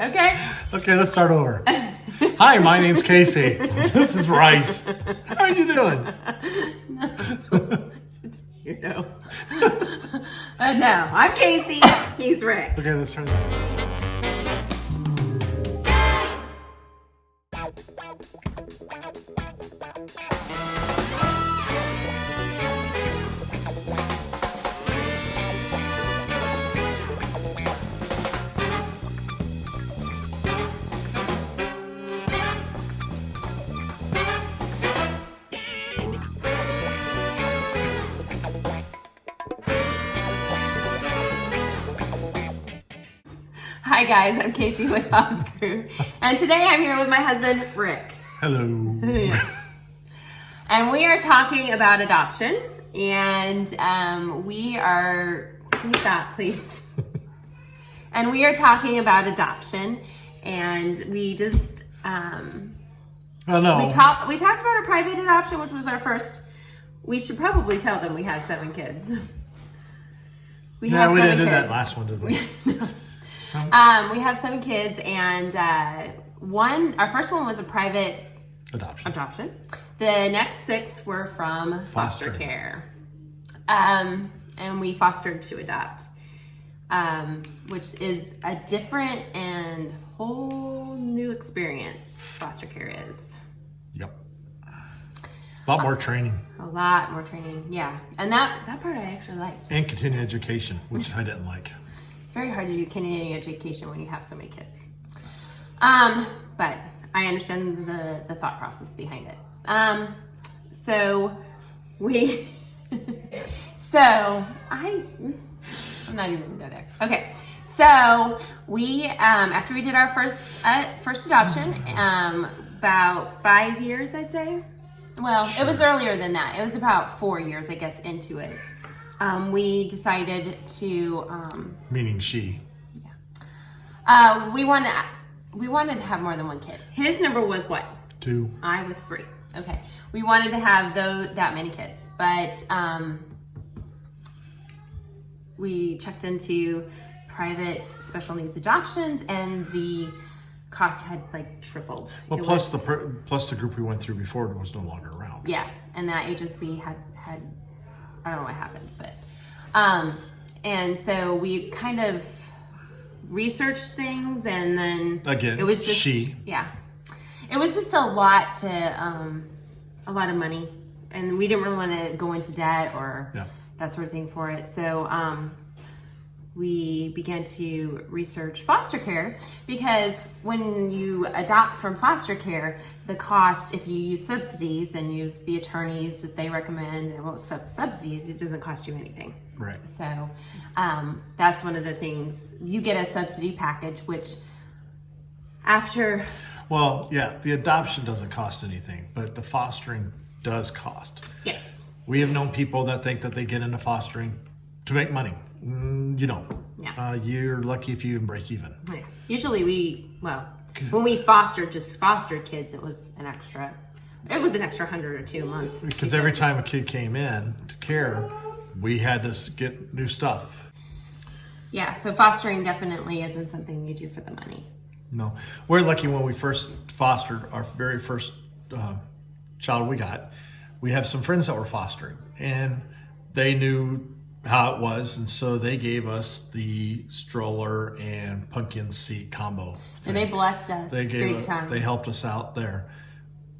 Okay? Okay, let's start over. Hi, my name's Casey. This is Rice. How are you doing? No. No, I'm Casey. He's Rick. Okay, let's try that. Hi guys, I'm Casey with Hobbs Crew, and today I'm here with my husband, Rick. Hello. Yes. And we are talking about adoption, and we are, can you stop, please? And we are talking about adoption, and we just, Oh, no. we talked about a private adoption, which was our first. We should probably tell them we have 7 kids. We Yeah, have we 7 didn't do kids. that last one, did we? No. We have 7 kids, and our first one was a private adoption. The next 6 were from foster care. And we fostered to adopt, which is a different and whole new experience. Foster care is. Yep. A lot more training. A lot more training, yeah. And that part I actually liked. And continuing education, which I didn't like. It's very hard to do continuing education when you have so many kids. But I understand the thought process behind it. So I'm not even gonna go there. Okay. So we, after we did our first adoption, about 5 years, I'd say. Well, It was earlier than that. It was about 4 years, I guess, into it. We decided to, Meaning she. yeah. We wanted to have more than 1 kid. His number was what? 2. I was 3. Okay. We wanted to have that many kids, but we checked into private special needs adoptions, and the cost had like tripled. Well, plus the group we went through before was no longer around. Yeah, and that agency had I don't know what happened, but and so we kind of researched things, and then Again, it was just it was just a lot of money, and we didn't really want to go into debt or that sort of thing for it. So we began to research foster care, because when you adopt from foster care, the cost, if you use subsidies and use the attorneys that they recommend and will accept subsidies, it doesn't cost you anything. Right. So that's one of the things. You get a subsidy package, which after... Well, yeah, the adoption doesn't cost anything, but the fostering does cost. Yes. We have known people that think that they get into fostering to make money. You don't. Yeah. You're lucky if you even break even. Yeah. Usually when we fostered kids, it was an extra $100 or $200 a month. Because every time a kid came in to care, we had to get new stuff. Yeah, so fostering definitely isn't something you do for the money. No. We're lucky when we first fostered our very first child we got. We have some friends that were fostering, and they knew how it was, and so they gave us the stroller and pumpkin seat combo thing. And they blessed us. They helped us out there.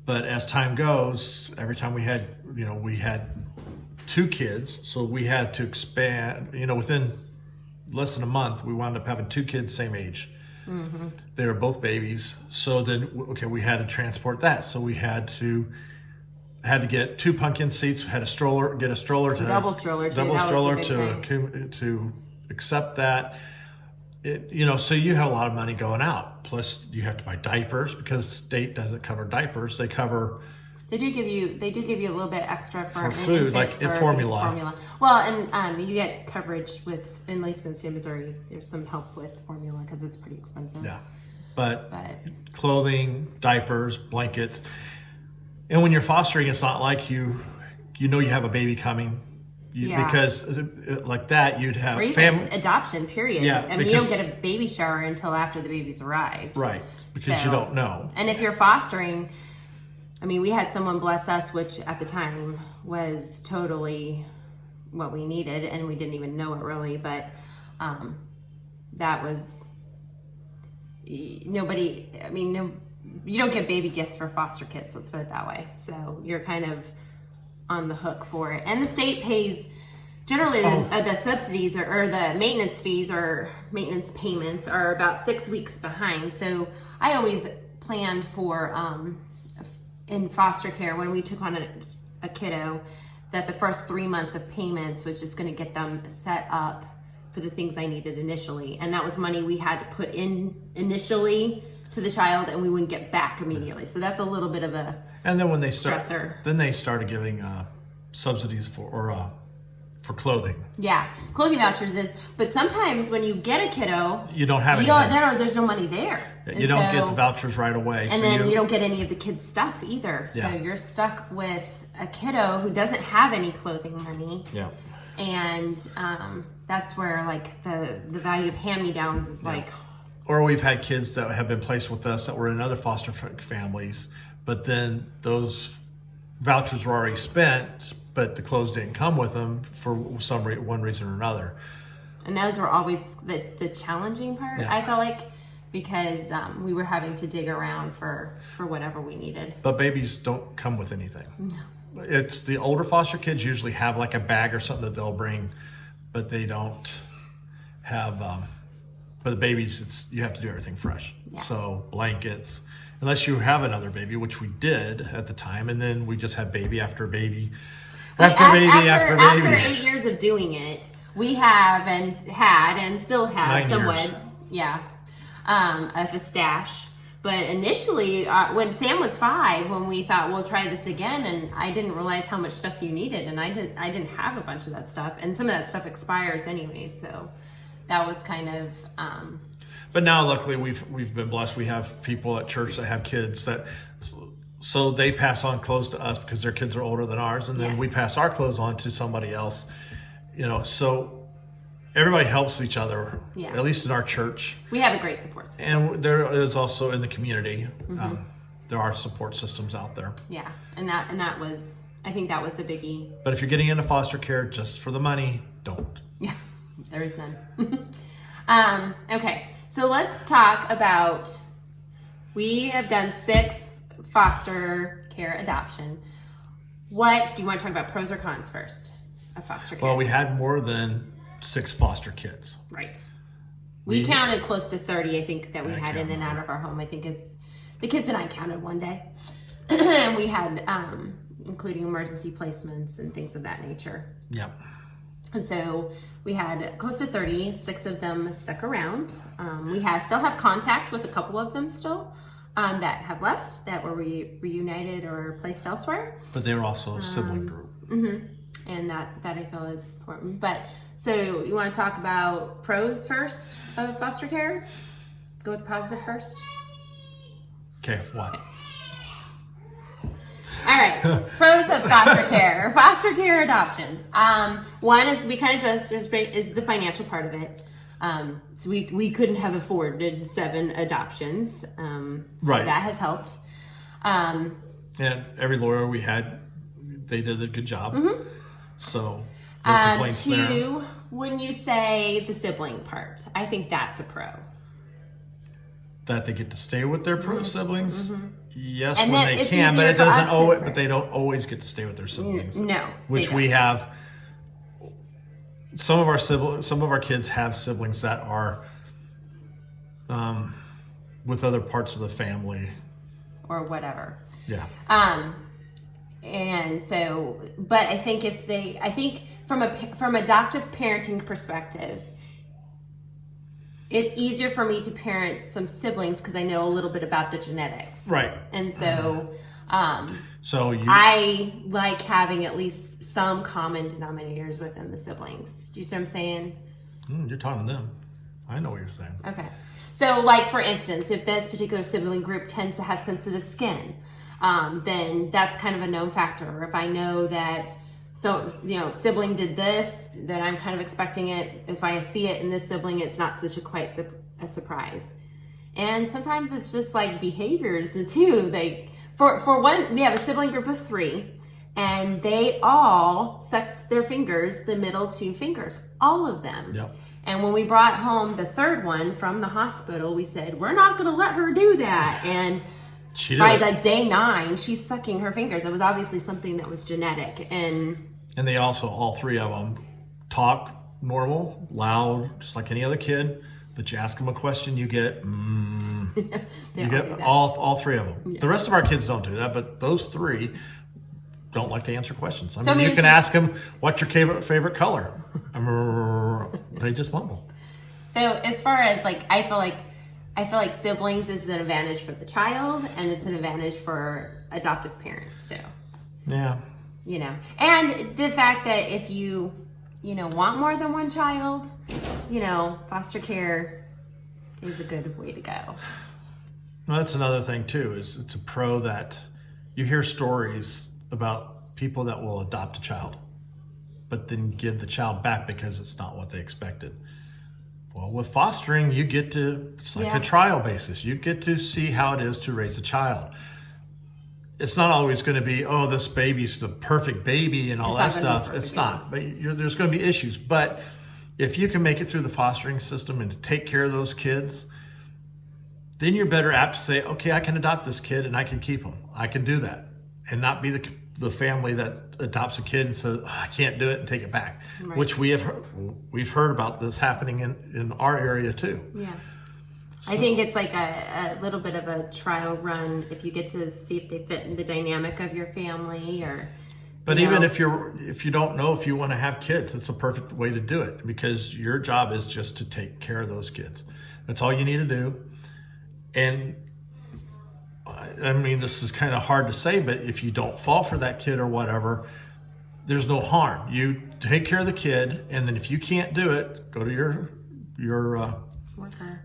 But as time goes, every time we had 2 kids, so we had to expand. Within less than a month, we wound up having 2 kids same age. Mm-hmm. They were both babies. So then, we had to transport that. So we had to get 2 pumpkin seats, had a stroller, get a stroller to double stroller to accept that. So you have a lot of money going out. Plus you have to buy diapers, because state doesn't cover diapers. They do give you a little bit extra for food, like formula. Well, and you get coverage with, at least in state Missouri, there's some help with formula because it's pretty expensive. Yeah, but clothing, diapers, blankets. And when you're fostering, it's not like you have a baby coming. Because like that, you'd have or even adoption, period. Yeah, I mean, you don't get a baby shower until after the baby's arrived. Right, because you don't know. And if you're fostering, I mean, we had someone bless us, which at the time was totally what we needed, and we didn't even know it really, but that was nobody, I mean, no, you don't get baby gifts for foster kids, let's put it that way. So you're kind of on the hook for it. And the state pays, generally the subsidies or the maintenance fees or maintenance payments are about 6 weeks behind. So I always planned for, in foster care, when we took on a kiddo, that the first 3 months of payments was just going to get them set up for the things I needed initially. And that was money we had to put in initially to the child, and we wouldn't get back immediately. So that's a little bit of a and then when they stressor. Then they started giving subsidies for clothing. Yeah, clothing vouchers is. But sometimes when you get a kiddo, you don't have there's no money there. You don't get the vouchers right away, and then you don't get any of the kids' stuff either. So you're stuck with a kiddo who doesn't have any clothing money. Yeah, and that's where like the value of hand-me-downs is like. Or we've had kids that have been placed with us that were in other foster families, but then those vouchers were already spent, but the clothes didn't come with them for one reason or another. And those were always the challenging part, I felt like, because we were having to dig around for whatever we needed. But babies don't come with anything. No. It's the older foster kids usually have like a bag or something that they'll bring, but they don't have... For the babies, you have to do everything fresh. Yeah. So blankets, unless you have another baby, which we did at the time, and then we just had baby after baby after baby. After 8 years of doing it, we have and still have 9 somewhat, years. Of a stash. But initially, when Sam was 5, when we thought we'll try this again, and I didn't realize how much stuff you needed, and I didn't have a bunch of that stuff, and some of that stuff expires anyway, so. That was kind of. But now, luckily, we've been blessed. We have people at church that have kids that, so they pass on clothes to us because their kids are older than ours, and then we pass our clothes on to somebody else. So everybody helps each other. Yeah. At least in our church, we have a great support system, and there is also in the community. Mm-hmm. There are support systems out there. Yeah, and that was, I think that was a biggie. But if you're getting into foster care just for the money, don't. Yeah. There is none. Okay, so let's talk about, we have done 6 foster care adoption. What, do you want to talk about pros or cons first of foster care? Well, we had more than 6 foster kids. Right. We counted close to 30, I think, that we had in and out of our home, I think is, the kids and I counted one day. And we had, including emergency placements and things of that nature. Yep. And so we had close to 30, 6 of them stuck around. We still have contact with a couple of them still that have left, that were reunited or placed elsewhere. But they were also a sibling group. Mm-hmm. And that I feel is important. But so you want to talk about pros first of foster care? Go with the positive first? Okay, what? Okay. All right, pros of foster care adoptions. One is we kind of just is the financial part of it. So we couldn't have afforded 7 adoptions. So that has helped. And every lawyer we had, they did a good job. Mm-hmm. So no complaints 2, there. When you say the sibling part, I think that's a pro. That they get to stay with their siblings. Mm-hmm. Yes, and when they can, but it doesn't always. But they don't always get to stay with their siblings. No, which we have. Some of our kids have siblings that are with other parts of the family, or whatever. Yeah. And so, but I think from adoptive parenting perspective, it's easier for me to parent some siblings because I know a little bit about the genetics. Right. And so, so I like having at least some common denominators within the siblings. Do you see what I'm saying? You're talking to them. I know what you're saying. Okay. So like, for instance, if this particular sibling group tends to have sensitive skin, then that's kind of a known factor. Or if I know that so, sibling did this, then I'm kind of expecting it. If I see it in this sibling, it's not such a surprise. And sometimes it's just like behaviors too. For one, we have a sibling group of 3, and they all sucked their fingers, the middle 2 fingers, all of them. Yep. And when we brought home the 3rd one from the hospital, we said, we're not going to let her do that. And by like day 9, she's sucking her fingers. It was obviously something that was genetic. And they also, all 3 of them, talk normal, loud, just like any other kid. But you ask them a question, you get, you get all 3 of them. Yeah. The rest of our kids don't do that, but those 3 don't like to answer questions. I mean, you can ask them, what's your favorite color? They just mumble. So as far as I feel like siblings is an advantage for the child, and it's an advantage for adoptive parents too. Yeah. And the fact that if you want more than one child, foster care is a good way to go. Well, that's another thing too, is it's a pro that you hear stories about people that will adopt a child, but then give the child back because it's not what they expected. Well, with fostering, you get to, it's like a trial basis. You get to see how it is to raise a child. It's not always going to be, this baby's the perfect baby and all that stuff. It's not, but there's going to be issues. But if you can make it through the fostering system and take care of those kids, then you're better apt to say, okay, I can adopt this kid and I can keep him. I can do that, and not be the family that adopts a kid and says, I can't do it, and take it back. Right. Which we've heard about this happening in our area too. Yeah. So, I think it's like a little bit of a trial run if you get to see if they fit in the dynamic of your family, or. But even if you don't know if you want to have kids, it's a perfect way to do it, because your job is just to take care of those kids. That's all you need to do. And I mean, this is kind of hard to say, but if you don't fall for that kid or whatever, there's no harm. You take care of the kid, and then if you can't do it, go to your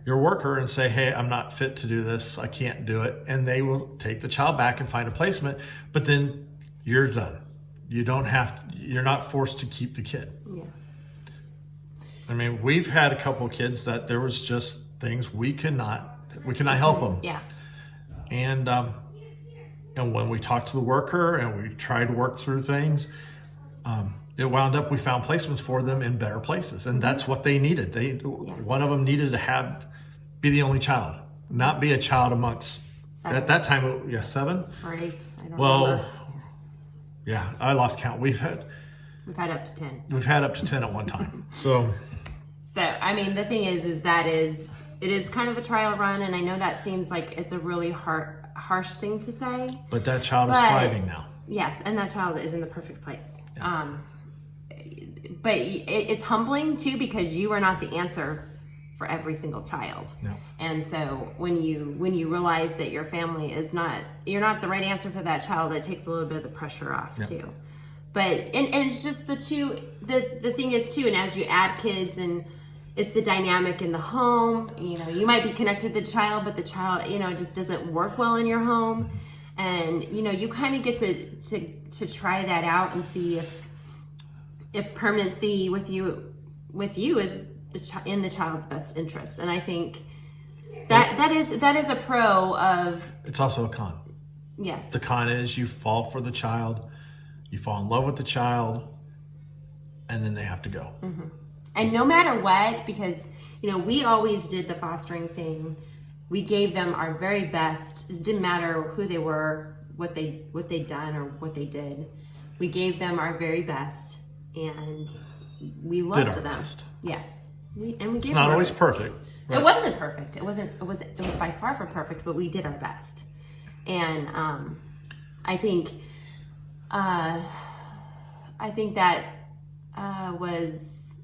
worker and say, hey, I'm not fit to do this. I can't do it. And they will take the child back and find a placement, but then you're done. You're not forced to keep the kid. Yeah. I mean, we've had a couple of kids that there was just things we could not help them. Yeah. And when we talked to the worker and we tried to work through things, it wound up we found placements for them in better places, and that's what they needed. One of them needed to be the only child, not be a child amongst 7. At that time. 7 or 8. I don't remember. Yeah, I lost count. We've had up to 10. We've had up to 10 at one time. So I mean, the thing is it is kind of a trial run, and I know that seems like it's a really harsh thing to say. But that child is thriving now. Yes, and that child is in the perfect place. Yeah. But it's humbling too, because you are not the answer for every single child. No. And so when you realize that your family you're not the right answer for that child, it takes a little bit of the pressure off too. But and it's just the thing is too, and as you add kids, and it's the dynamic in the home, you might be connected to the child, but the child, just doesn't work well in your home. And, you kind of get to try that out and see if permanency with you is in the child's best interest. And I think that is a pro of. It's also a con. Yes. The con is you fall for the child, you fall in love with the child, and then they have to go. Mm-hmm. And no matter what, because, we always did the fostering thing. We gave them our very best. It didn't matter who they were, what they'd done or what they did. We gave them our very best, and we loved them. Best. Yes. It's not always perfect. Right? It wasn't perfect. It was by far from perfect, but we did our best. And I think that was,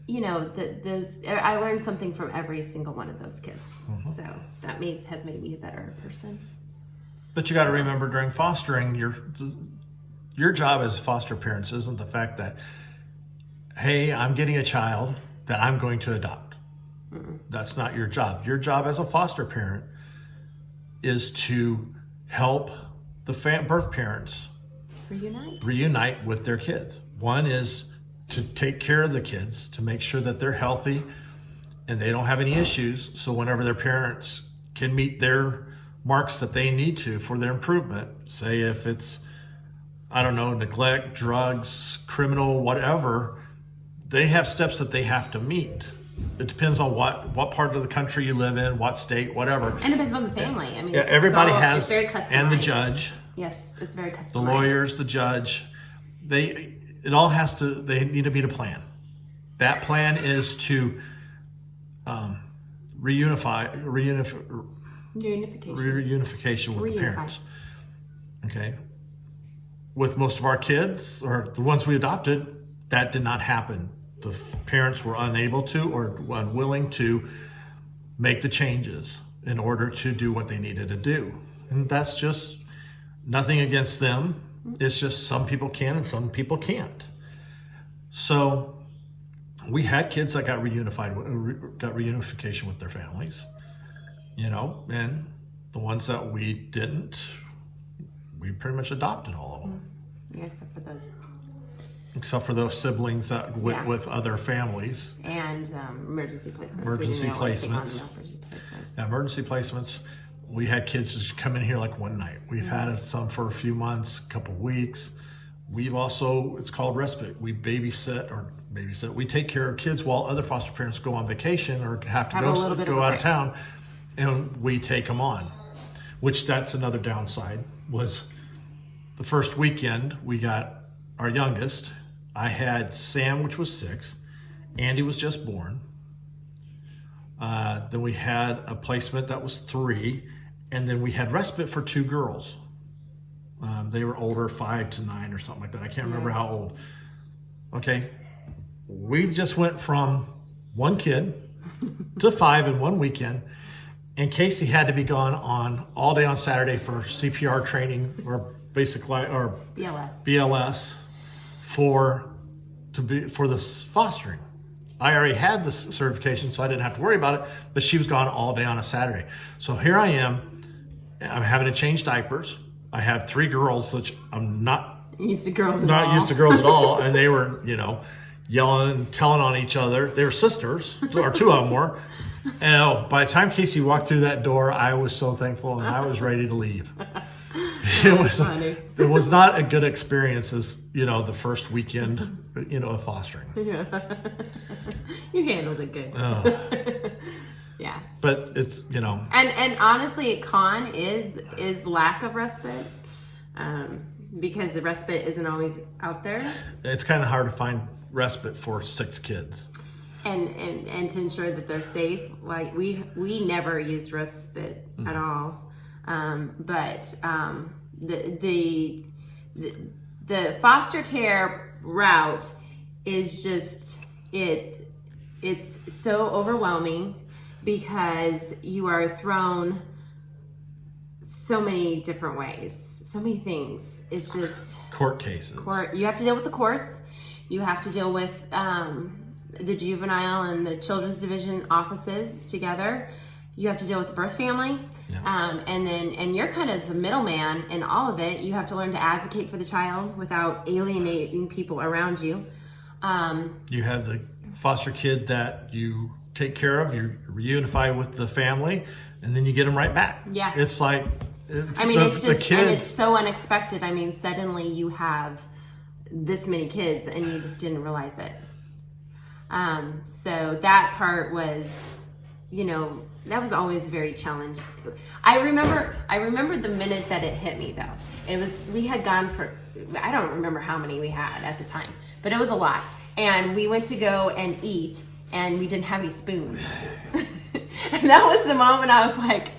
I learned something from every single one of those kids. Mm-hmm. So that has made me a better person. But you got to remember, during fostering, your job as foster parents isn't the fact that, hey, I'm getting a child that I'm going to adopt. Mm-mm. That's not your job. Your job as a foster parent is to help the birth parents reunite with their kids. One is to take care of the kids, to make sure that they're healthy and they don't have any issues. So whenever their parents can meet their marks that they need to for their improvement, say if it's, I don't know, neglect, drugs, criminal, whatever, they have steps that they have to meet. It depends on what part of the country you live in, what state, whatever. And it depends on the family. I mean, everybody has, it's very customized. And the judge. Yes, it's very customized. The lawyers, the judge, they need to meet a plan. That plan is to reunification with the parents. Okay. With most of our kids, or the ones we adopted, that did not happen. The parents were unable to or unwilling to make the changes in order to do what they needed to do. And that's just nothing against them. It's just some people can and some people can't. So we had kids that got reunification with their families, and the ones that we didn't, we pretty much adopted all of them. Yeah, except for those. Except for those siblings that went with other families. And emergency placements. Emergency placements. We had kids just come in here like one night. We've had some for a few months, a couple of weeks. We've also, it's called respite. We babysit. We take care of kids while other foster parents go on vacation or have to go out of town, and we take them on. Which that's another downside, was the first weekend we got our youngest. I had Sam, which was 6. Andy was just born. Then we had a placement that was 3. And then we had respite for 2 girls. They were older, 5 to 9 or something like that. I can't remember how old. Okay. We just went from 1 kid to 5 in 1 weekend. And Casey had to be gone all day on Saturday for CPR training or BLS for the fostering. I already had the certification, so I didn't have to worry about it, but she was gone all day on a Saturday. So here I am. I'm having to change diapers. I have 3 girls, which I'm not used to girls at all. And they were, yelling, telling on each other. They were sisters, or 2 of them were. And by the time Casey walked through that door, I was so thankful and I was ready to leave. It was not a good experience as, the first weekend, of fostering. Yeah. You handled it good. Yeah. But it's, And honestly, con is lack of respite. Because the respite isn't always out there. It's kind of hard to find respite for 6 kids. And to ensure that they're safe. Like we never used respite at all. But the foster care route is just it's so overwhelming because you are thrown so many different ways, so many things. It's just court cases. You have to deal with the courts. You have to deal with the juvenile and the children's division offices together. You have to deal with the birth family. Yeah. And you're kind of the middleman in all of it. You have to learn to advocate for the child without alienating people around you. You have the foster kid that you take care of, you reunify with the family, and then you get them right back. Yeah. It's like, it's so unexpected. I mean, suddenly you have this many kids and you just didn't realize it. So that part was, that was always very challenging. I remember the minute that it hit me though. We had gone for, I don't remember how many we had at the time, but it was a lot. And we went to go and eat and we didn't have any spoons. And that was the moment I was like,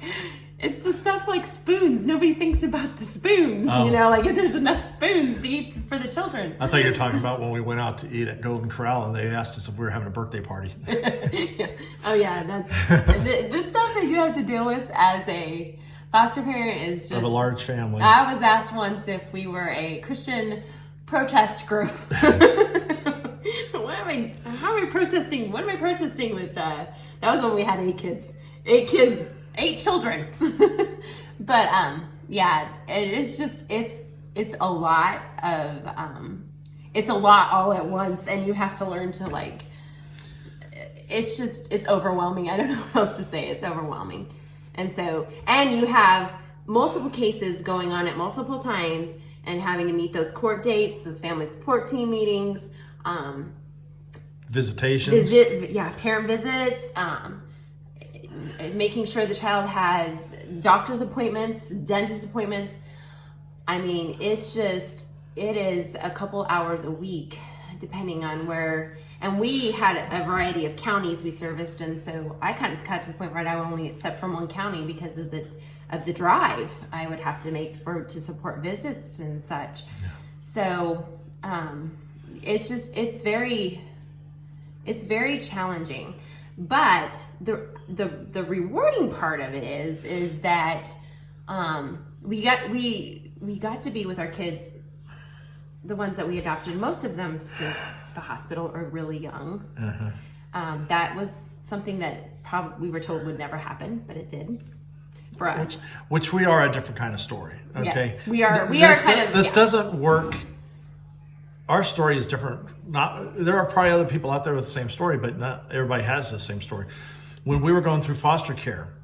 it's the stuff like spoons. Nobody thinks about the spoons, if there's enough spoons to eat for the children. I thought you were talking about when we went out to eat at Golden Corral and they asked us if we were having a birthday party. Yeah. Oh yeah, that's the stuff that you have to deal with as a foster parent is just... Of a large family. I was asked once if we were a Christian protest group. What am I processing with that was when we had 8 kids. 8 children. But yeah, it's it's a lot of it's a lot all at once, and you have to learn to like. It's overwhelming. I don't know what else to say. It's overwhelming, and you have multiple cases going on at multiple times, and having to meet those court dates, those family support team meetings, visitations, parent visits. Making sure the child has doctor's appointments, dentist appointments. I mean, it is a couple hours a week, depending on where, and we had a variety of counties we serviced, and so I kind of got to the point where I would only accept from one county because of the drive I would have to make to support visits and such. Yeah. So it's very challenging. But the rewarding part of it is that we got to be with our kids, the ones that we adopted, most of them since the hospital are really young. Uh-huh. That was something that probably we were told would never happen, but it did for us. Which we are a different kind of story. Okay, yes, we are. This doesn't work. Our story is different. There are probably other people out there with the same story, but not everybody has the same story. When we were going through foster care,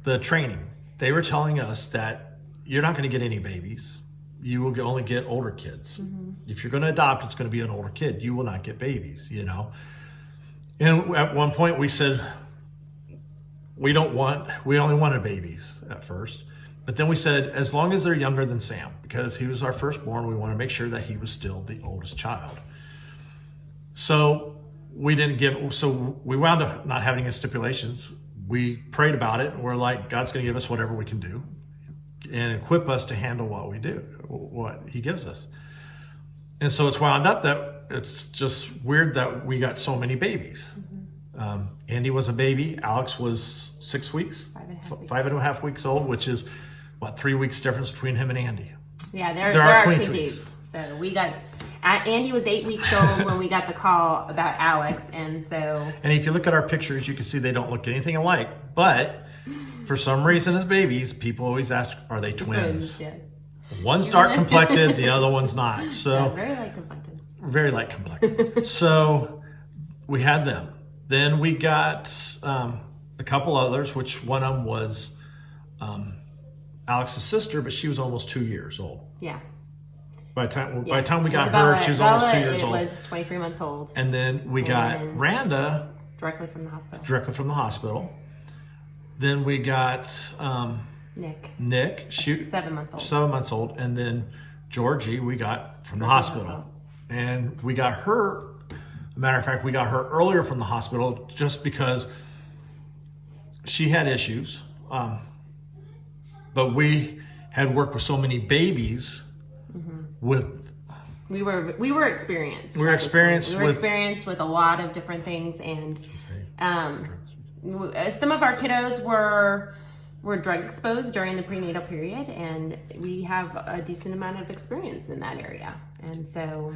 the training, they were telling us that you're not going to get any babies. You will only get older kids. Mm-hmm. If you're going to adopt, it's going to be an older kid. You will not get babies, you know. And at one point we said, we only wanted babies at first. But then we said, as long as they're younger than Sam, because he was our firstborn, we want to make sure that he was still the oldest child. So we wound up not having any stipulations. We prayed about it, and we're like, God's going to give us whatever we can do and equip us to handle what he gives us. And so it's wound up that it's just weird that we got so many babies. Mm-hmm. Andy was a baby. Alex was 6 weeks, 5.5 weeks old, which is 3 weeks difference between him and Andy. Yeah, there are twinkies. So we got, Andy was 8 weeks old when we got the call about Alex. And if you look at our pictures, you can see they don't look anything alike. But for some reason as babies, people always ask, are they twins? Yes. One's dark complected, the other one's not. So very light complected. Very light complected. So we had them. Then we got a couple others, which one of them was Alex's sister, but she was almost 2 years old. Yeah. By the time we got her, she was almost 2 years old. It was 23 months old. And then we got Randa directly from the hospital. Then we got Nick. She 7 months old. 7 months old. And then Georgie we got from the hospital. And we got her, as a matter of fact, we got her earlier from the hospital just because she had issues. But we had worked with so many babies we were experienced. We were experienced with a lot of different things, and some of our kiddos were drug exposed during the prenatal period, and we have a decent amount of experience in that area, and so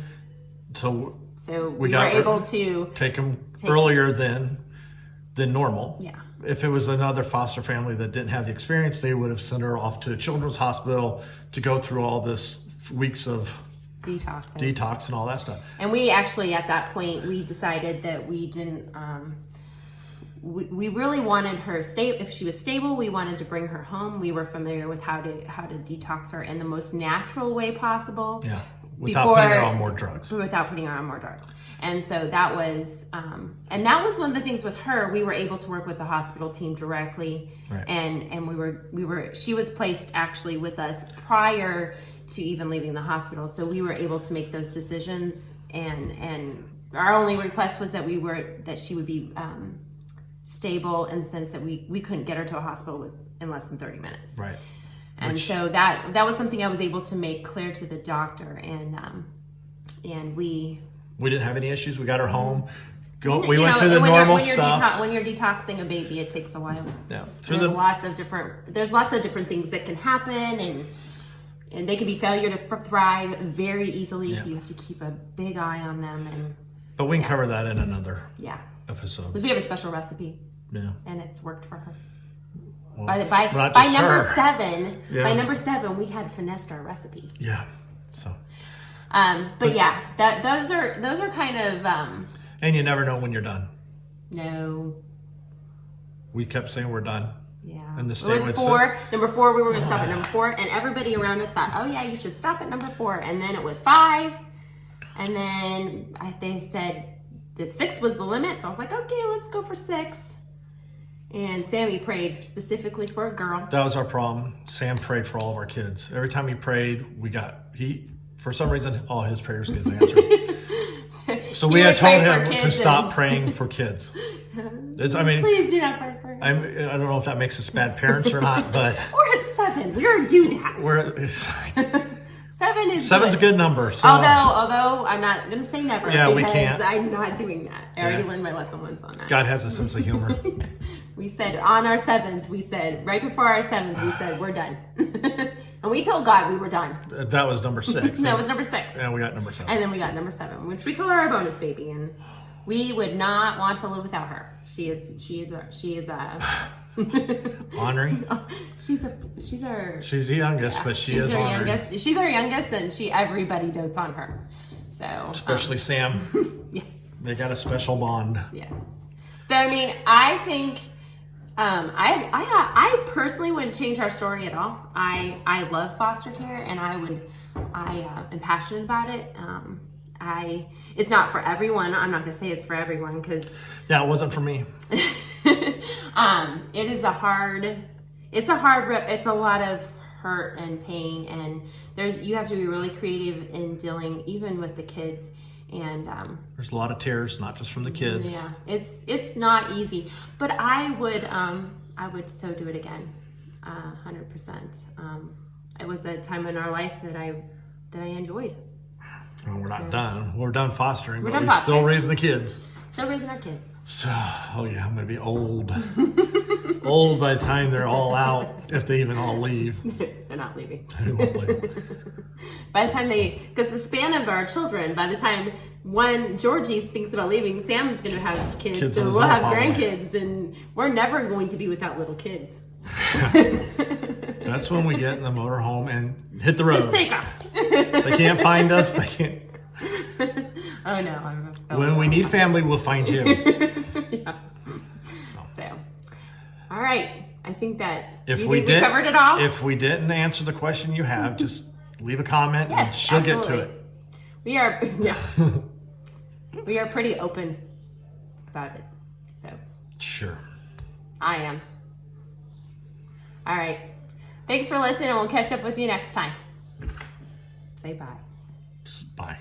we were able to take them earlier than normal. Yeah. If it was another foster family that didn't have the experience, they would have sent her off to a children's hospital to go through all this weeks of detox and all that stuff. And we actually, at that point, we decided that we didn't, we really wanted her if she was stable, we wanted to bring her home. We were familiar with how to detox her in the most natural way possible. Yeah. Without putting her on more drugs. And so that was, and that was one of the things with her. We were able to work with the hospital team directly, right. and she was placed actually with us prior to even leaving the hospital. So we were able to make those decisions, and our only request was that she would be stable in the sense that we couldn't get her to a hospital in less than 30 minutes. Right. And so that was something I was able to make clear to the doctor, and we didn't have any issues. We got her home. We went through the normal stuff. When you're detoxing a baby, it takes a while. Yeah. There's lots of different things that can happen, and they can be failure to thrive very easily. Yeah. So you have to keep a big eye on them. But we can cover that in another episode. Because we have a special recipe. Yeah. And it's worked for her. Well, by not by just number her. 7, Yeah. by number 7, we had finessed our recipe. Yeah. So. But yeah, those are kind of And you never know when you're done. no. We kept saying we're done. Yeah. And the It state was would 4. Number 4, we were going to stop at number 4, and everybody around us thought, oh yeah, you should stop at number 4. And then it was 5, and then they said the 6 was the limit. So I was like, okay, let's go for 6. And Sammy prayed specifically for a girl. That was our problem. Sam prayed for all of our kids. Every time he prayed, for some reason, all his prayers get answered. So we had told him to stop praying for kids. Please do not pray for him. I don't know if that makes us bad parents or not, but We're at 7. We already do that. 7 is Seven's a good number. So. Although I'm not going to say never. Yeah, we because can't. I'm not doing that. I already learned my lesson once on that. God has a sense of humor. We said on our 7th, right before our 7th, we said we're done. And we told God we were done. That was number 6. That was number 6. And we got number 7. And then we got number 7, which we call her our bonus baby. And we would not want to live without her. She is a Ornery. She's the youngest, but she is our ornery. youngest. She's our youngest, and everybody dotes on her. So Especially Sam. yes, They got a special bond. yes. So I mean, I think I personally wouldn't change our story at all. I love foster care, and I am passionate about it. It's not for everyone. I'm not gonna say it's for everyone because Yeah, it wasn't for me. it's a lot of hurt and pain, and you have to be really creative in dealing even with the kids, and There's a lot of tears, not just from the kids. yeah, it's not easy, but I would so do it again, 100%. It was a time in our life that I enjoyed. Well, we're not done. We're done fostering, but done we're still fostering. raising the kids. Still raising our kids. So, oh yeah, I'm gonna be old. Old by the time they're all out, if they even all leave. They're not leaving. They won't leave. By the time because the span of our children, by the time Georgie thinks about leaving, Sam's going to have kids, so on his we'll own have probably. grandkids, and we're never going to be without little kids. That's when we get in the motorhome and hit the road. Just take off. They can't find us. They can't. Oh no! When we need family, we'll find you. Yeah. So, all right. I think that If we covered it all. If we didn't answer the question you have, just leave a comment and Yes, she'll get to absolutely. it. We are, yeah. We are pretty open about it. So Sure. I am. All right. Thanks for listening, and we'll catch up with you next time. Say bye. Bye.